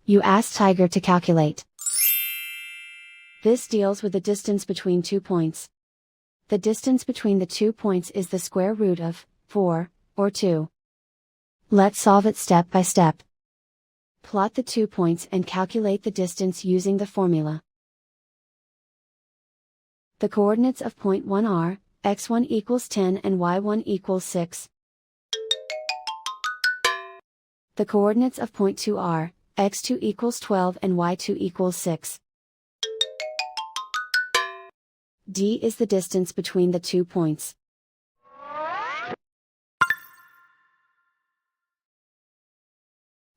You ask Tiger to calculate. This deals with the distance between 2 points. The distance between the 2 points is the square root of 4, or 2. Let's solve it step by step. Plot the 2 points and calculate the distance using the formula. The coordinates of point 1 are, x1 equals 10 and y1 equals 6. The coordinates of point 2 are, x2 equals 12 and y2 equals 6. D is the distance between the 2 points.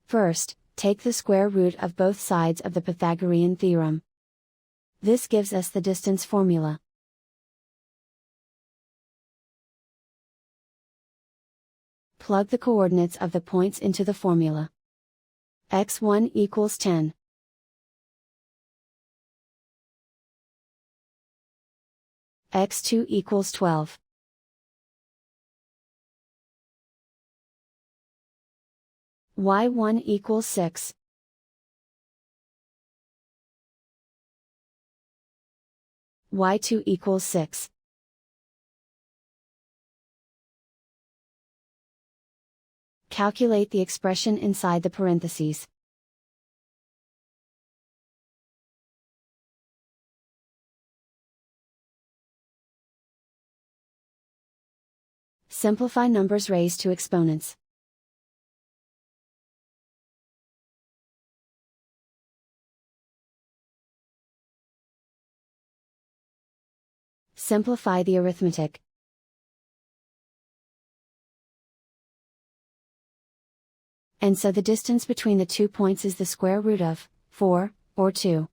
First, take the square root of both sides of the Pythagorean theorem. This gives us the distance formula. Plug the coordinates of the points into the formula. x1 equals 10. x2 equals 12. y1 equals 6. y2 equals 6. Calculate the expression inside the parentheses. Simplify numbers raised to exponents. Simplify the arithmetic. And so the distance between the 2 points is the square root of 4, or 2.